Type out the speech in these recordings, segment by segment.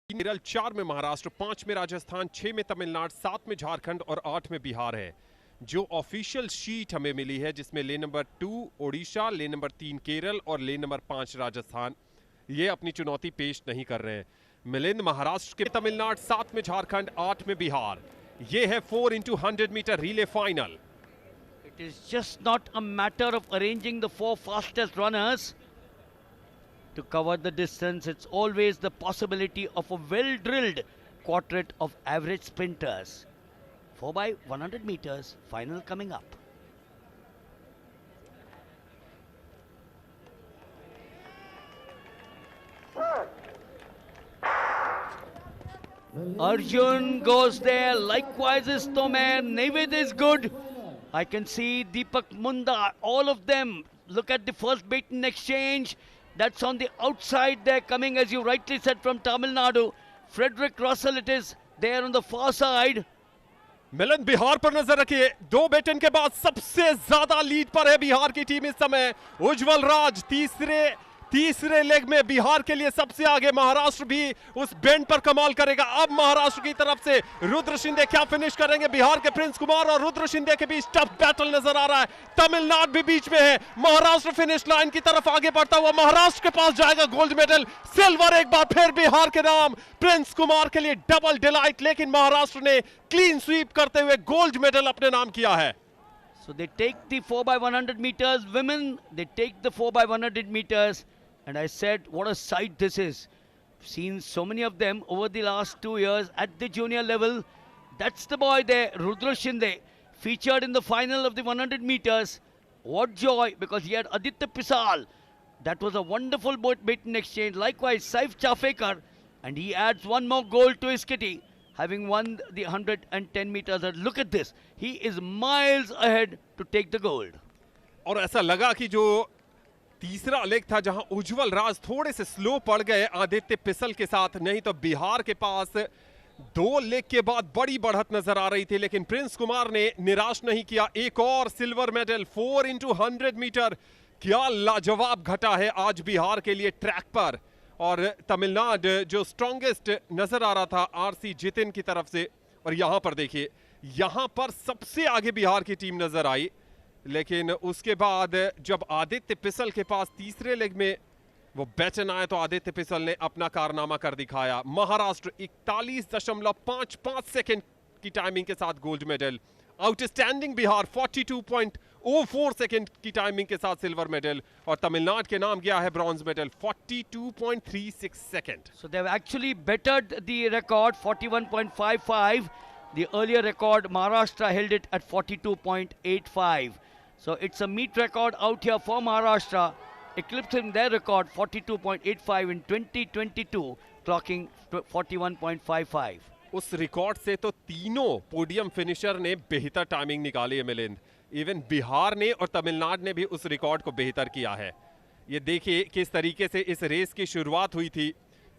केरल, 4 में महाराष्ट्र, 5 में राजस्थान, 6 में तमिलनाडु, 7 में झारखंड और 8 में बिहार है। जो ऑफिशियल शीट हमें मिली है जिसमें lane number 2 Odisha, lane number 3 Kerala और लेन नंबर 5 राजस्थान, ये अपनी चुनौती पेश नहीं कर रहे हैं। मिलिंद, महाराष्ट्र के तमिलनाडु, 7 में झारखंड, 8 में बिहार। ये है 4x100 metre relay final. It is just not a matter of arranging the 4 fastest runners to cover the distance. It's always the possibility of a well-drilled quartet of average sprinters. 4x100 meters, final coming up. Arjun goes there, likewise is Tomer, Navid is good. I can see Deepak Munda, all of them. Look at the first beaten exchange. That's on the outside there, coming as you rightly said from Tamil Nadu. Frederick Russell it is there on the far side. मिलन, बिहार पर नजर रखिए। 2 batten के बाद सबसे ज्यादा lead पर है बिहार की टीम इस समय। उज्जवल राज तीसरे लेग में बिहार के लिए सबसे आगे। महाराष्ट्र भी उस बेंड पर कमाल करेगा। अब महाराष्ट्र की तरफ से रुद्र शिंदे क्या फिनिश करेंगे? बिहार के प्रिंस कुमार और रुद्र शिंदे के बीच टफ बैटल नजर आ रहा है। तमिलनाडु भी बीच में है। महाराष्ट्र फिनिश लाइन की तरफ आगे बढ़ता हुआ महाराष्ट्र के पास जाएगा गोल्ड मेडल। सिल्वर एक बार फिर बिहार के नाम। प्रिंस कुमार के लिए डबल डिलाइट, लेकिन महाराष्ट्र ने क्लीन स्वीप करते हुए गोल्ड मेडल अपने नाम किया है। So they take the 4x100 meters. Women, they take the 4x100 meters. And I said, what a sight this is. Seen so many of them over the last 2 years at the junior level. That's the boy there, Rudra Shinde, featured in the final of the 100 meters. What joy, because he had Aditya Pisal. That was a wonderful beaten exchange. Likewise, Saif Chafekar, and he adds one more gold to his kitty, having won the 110 meters. And look at this, he is miles ahead to take the gold. और ऐसा लगा कि जो तीसरा leg था जहां उज्जवल राज थोड़े से स्लो पड़ गए आदित्य पिसल के साथ, नहीं तो बिहार के पास 2 लेग के बाद बड़ी बढ़त नजर आ रही थी, लेकिन प्रिंस कुमार ने निराश नहीं किया। एक और सिल्वर मेडल 4x100 मीटर। क्या लाजवाब घटा है आज बिहार के लिए ट्रैक पर। और तमिलनाडु जो स्ट्रॉन्गेस्ट नजर आ रहा था आरसी जितिन की तरफ से, और यहां पर देखिए, यहां पर सबसे आगे बिहार की टीम नजर आई। लेकिन उसके बाद जब आदित्य पिसल के पास तीसरे लेग में वो बैटन आया तो आदित्य पिसल ने अपना कारनामा कर दिखाया। महाराष्ट्र 41.55 सेकंड की टाइमिंग के साथ gold medal. Outstanding Bihar 42.04 second की टाइमिंग के साथ सिल्वर मेडल, और तमिलनाडु के नाम गया है bronze medal 42.36 second. So they've actually bettered the record 41.55. The earlier record Maharashtra held it at 42.85. So it's a meet record out here for Maharashtra, eclipsing their record 42.85 in 2022, clocking 41.55. उस record से तो तीनों podium finisher ने बेहतर timing निकाली है Milind. Even Bihar ने और तमिलनाडु ने भी उस रिकॉर्ड को बेहतर किया है। ये देखिए किस तरीके से इस रेस की शुरुआत हुई थी।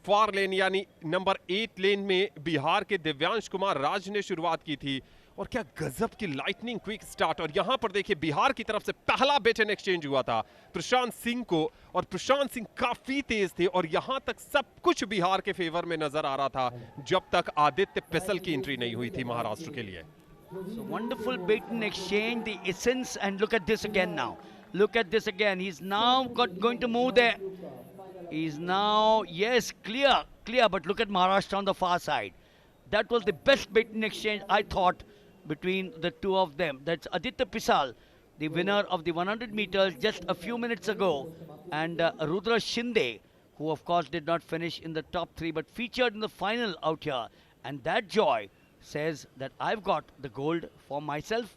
फार लेन यानी नंबर 8 लेन में बिहार के दिव्यांश कुमार राज ने शुरुआत की थी, और क्या गजब की लाइटनिंग क्विक स्टार्ट। और यहां पर देखिए बिहार की तरफ से पहला बेटन एक्सचेंज हुआ था प्रशांत सिंह को, और प्रशांत सिंह काफी तेज थे, और यहां तक सब कुछ बिहार के फेवर में नजर आ रहा था जब तक आदित्य पिसल की एंट्री नहीं हुई थी महाराष्ट्र के लिए। So wonderful beaten exchange, the essence, and look at this again now. Look at this again. He's now going to move there. He's now, yes, clear, but look at Maharashtra on the far side. That was the best beaten exchange, I thought, between the two of them. That's Aditya Pisal, the winner of the 100 meters just a few minutes ago, and Rudra Shinde, who of course did not finish in the top 3, but featured in the final out here. And that joy says that I've got the gold for myself